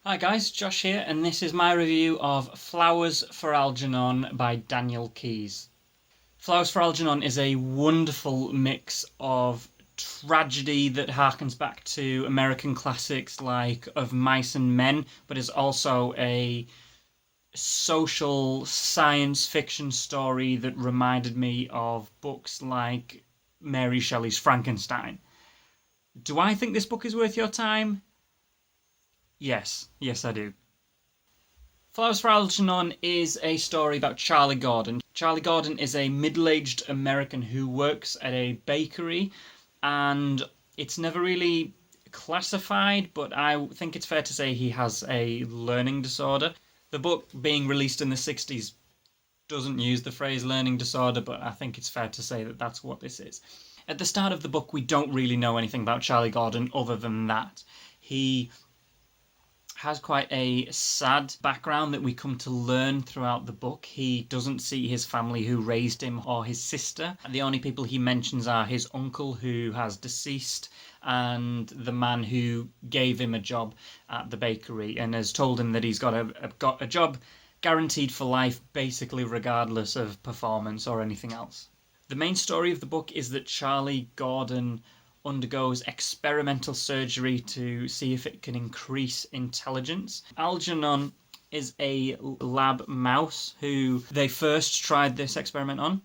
Hi guys, Josh here, and this is my review of Flowers for Algernon by Daniel Keyes. Flowers for Algernon is a wonderful mix of tragedy that harkens back to American classics like Of Mice and Men, but is also a social science fiction story that reminded me of books like Mary Shelley's Frankenstein. Do I think this book is worth your time? Yes, I do. Flowers for Algernon is a story about Charlie Gordon. Charlie Gordon is a middle-aged American who works at a bakery, and it's never really classified, but I think it's fair to say he has a learning disorder. The book, being released in the 60s, doesn't use the phrase learning disorder, but I think it's fair to say that that's what this is. At the start of the book, we don't really know anything about Charlie Gordon other than that he has quite a sad background that we come to learn throughout the book. He doesn't see his family who raised him or his sister. The only people he mentions are his uncle, who has deceased, and the man who gave him a job at the bakery and has told him that he's got a job guaranteed for life, basically regardless of performance or anything else. The main story of the book is that Charlie Gordon undergoes experimental surgery to see if it can increase intelligence. Algernon is a lab mouse who they first tried this experiment on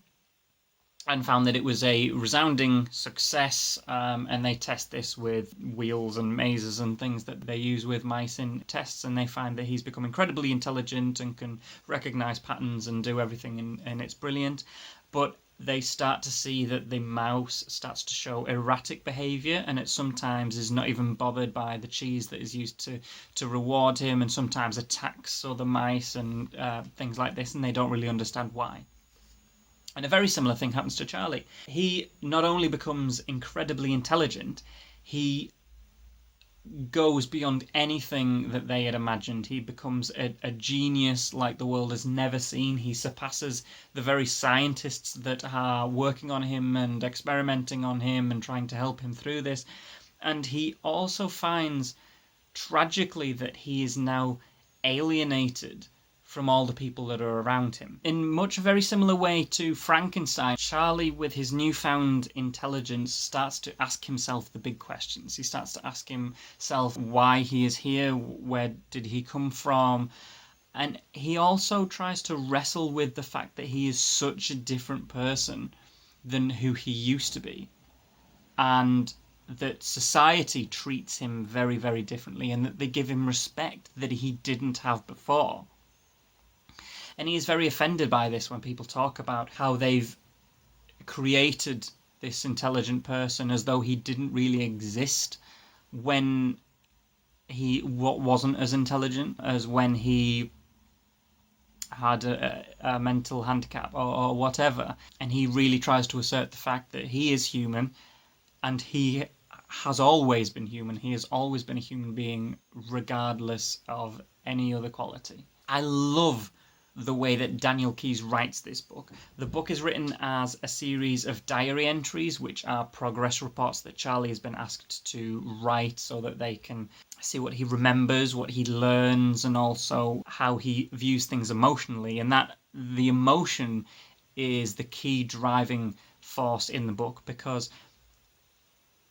and found that it was a resounding success, and they test this with wheels and mazes and things that they use with mice in tests, and they find that he's become incredibly intelligent and can recognize patterns and do everything, and it's brilliant. But they start to see that the mouse starts to show erratic behavior, and it sometimes is not even bothered by the cheese that is used to reward him, and sometimes attacks other mice and things like this, and they don't really understand why. And a very similar thing happens to Charlie. He not only becomes incredibly intelligent, he goes beyond anything that they had imagined. He becomes a genius like the world has never seen. He surpasses the very scientists that are working on him and experimenting on him and trying to help him through this. And he also finds, tragically, that he is now alienated from all the people that are around him. In much a very similar way to Frankenstein, Charlie, with his newfound intelligence, starts to ask himself the big questions. He starts to ask himself why he is here, where did he come from, and he also tries to wrestle with the fact that he is such a different person than who he used to be, and that society treats him very, very differently, and that they give him respect that he didn't have before. And he is very offended by this when people talk about how they've created this intelligent person as though he didn't really exist when he wasn't as intelligent as when he had a mental handicap or whatever. And he really tries to assert the fact that he is human, and he has always been human. He has always been a human being regardless of any other quality. I love the way that Daniel Keyes writes this book. The book is written as a series of diary entries, which are progress reports that Charlie has been asked to write so that they can see what he remembers, what he learns, and also how he views things emotionally. And that the emotion is the key driving force in the book, because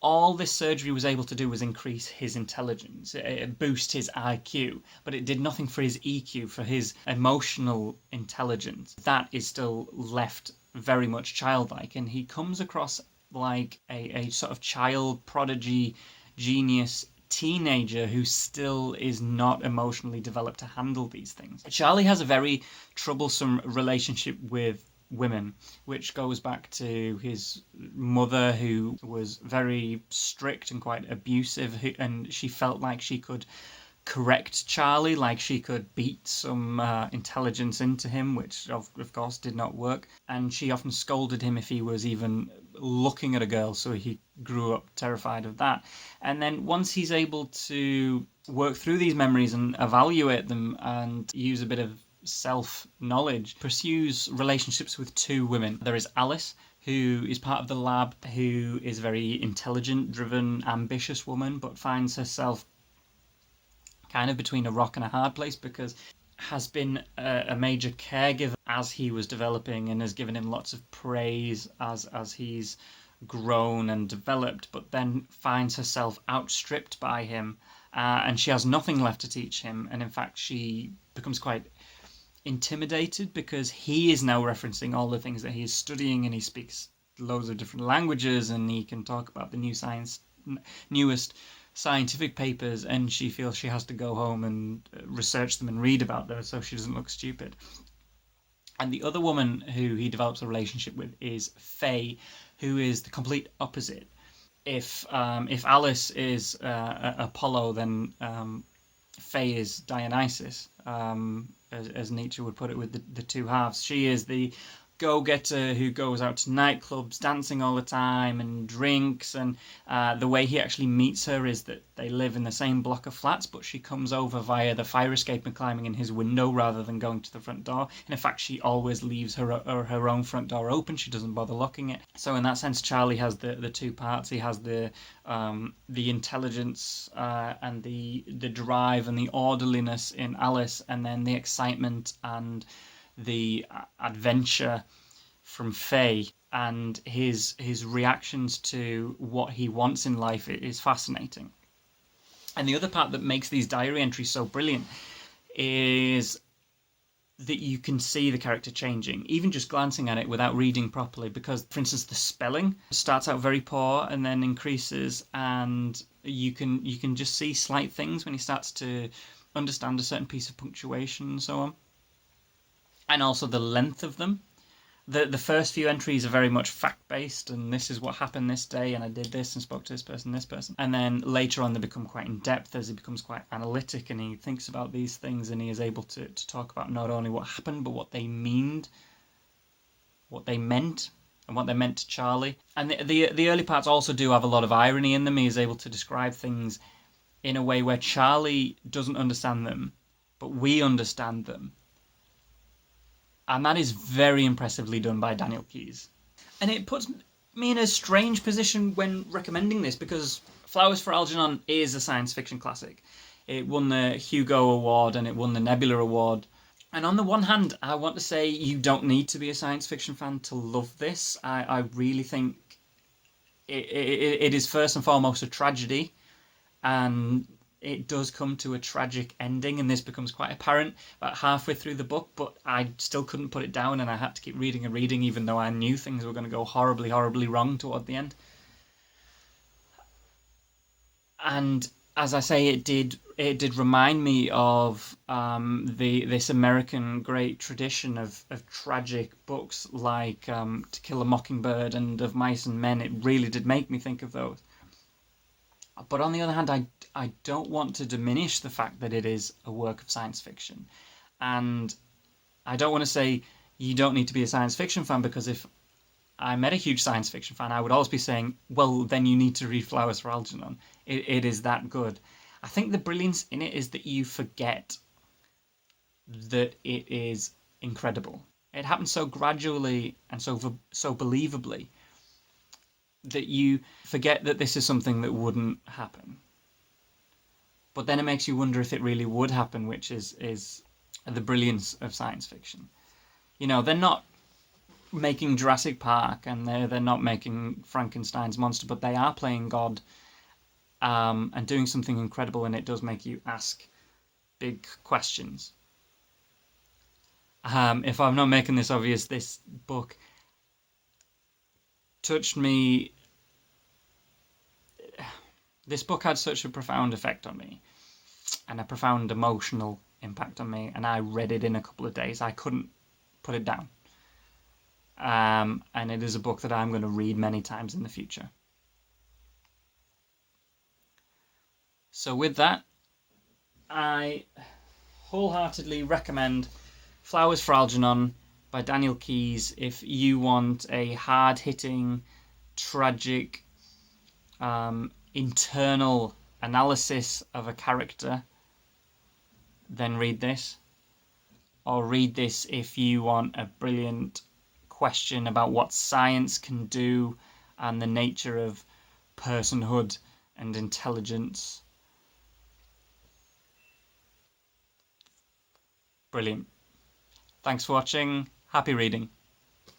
all this surgery was able to do was increase his intelligence, boost his IQ, but it did nothing for his EQ, for his emotional intelligence. That is still left very much childlike, and he comes across like a sort of child prodigy, genius teenager who still is not emotionally developed to handle these things. Charlie has a very troublesome relationship with women, which goes back to his mother, who was very strict and quite abusive, and she felt like she could correct Charlie, like she could beat some intelligence into him, which of course did not work. And she often scolded him if he was even looking at a girl, so he grew up terrified of that. And then once he's able to work through these memories and evaluate them and use a bit of self-knowledge, pursues relationships with two women. There is Alice, who is part of the lab, who is a very intelligent, driven, ambitious woman, but finds herself kind of between a rock and a hard place because has been a major caregiver as he was developing and has given him lots of praise as he's grown and developed, but then finds herself outstripped by him, and she has nothing left to teach him. And in fact, she becomes quite intimidated because he is now referencing all the things that he is studying, and he speaks loads of different languages, and he can talk about the newest scientific papers, and she feels she has to go home and research them and read about them so she doesn't look stupid. And the other woman who he develops a relationship with is Faye, who is the complete opposite. If Alice is Apollo, then Faye is Dionysus, as Nietzsche would put it, with the two halves. She is the go-getter who goes out to nightclubs, dancing all the time and drinks, and the way he actually meets her is that they live in the same block of flats, but she comes over via the fire escape and climbing in his window rather than going to the front door. And in fact, she always leaves her own front door open. She doesn't bother locking it. So in that sense, Charlie has the two parts. He has the intelligence and the drive and the orderliness in Alice, and then the excitement and the adventure from Faye, and his reactions to what he wants in life is fascinating. And the other part that makes these diary entries so brilliant is that you can see the character changing, even just glancing at it without reading properly, because, for instance, the spelling starts out very poor and then increases, and you can just see slight things when he starts to understand a certain piece of punctuation and so on. And also the length of them. The first few entries are very much fact-based, and this is what happened this day, and I did this and spoke to this person. And then later on they become quite in-depth as he becomes quite analytic, and he thinks about these things, and he is able to talk about not only what happened, but what they meant, and what they meant to Charlie. And the early parts also do have a lot of irony in them. He is able to describe things in a way where Charlie doesn't understand them, but we understand them. And that is very impressively done by Daniel Keyes. And it puts me in a strange position when recommending this, because Flowers for Algernon is a science fiction classic. It won the Hugo Award and it won the Nebula Award. And on the one hand, I want to say you don't need to be a science fiction fan to love this. I really think it is first and foremost a tragedy, and it does come to a tragic ending, and this becomes quite apparent about halfway through the book, but I still couldn't put it down, and I had to keep reading and reading, even though I knew things were going to go horribly, horribly wrong toward the end. And as I say, it did remind me of this American great tradition of tragic books like To Kill a Mockingbird and Of Mice and Men. It really did make me think of those. But on the other hand, I don't want to diminish the fact that it is a work of science fiction. And I don't want to say you don't need to be a science fiction fan, because if I met a huge science fiction fan, I would always be saying, well, then you need to read Flowers for Algernon. It is that good. I think the brilliance in it is that you forget that it is incredible. It happens so gradually and so believably that you forget that this is something that wouldn't happen. But then it makes you wonder if it really would happen, which is the brilliance of science fiction. You know, they're not making Jurassic Park, and they're not making Frankenstein's monster, but they are playing God and doing something incredible, and it does make you ask big questions. If I'm not making this obvious, this book touched me. This book had such a profound effect on me, and a profound emotional impact on me, and I read it in a couple of days. I couldn't put it down. And it is a book that I'm going to read many times in the future. So with that, I wholeheartedly recommend Flowers for Algernon by Daniel Keyes if you want a hard-hitting, tragic, internal analysis of a character. Then read this. Or read this if you want a brilliant, question about what science can do and the nature of personhood and intelligence. Brilliant. Thanks for watching. Happy reading.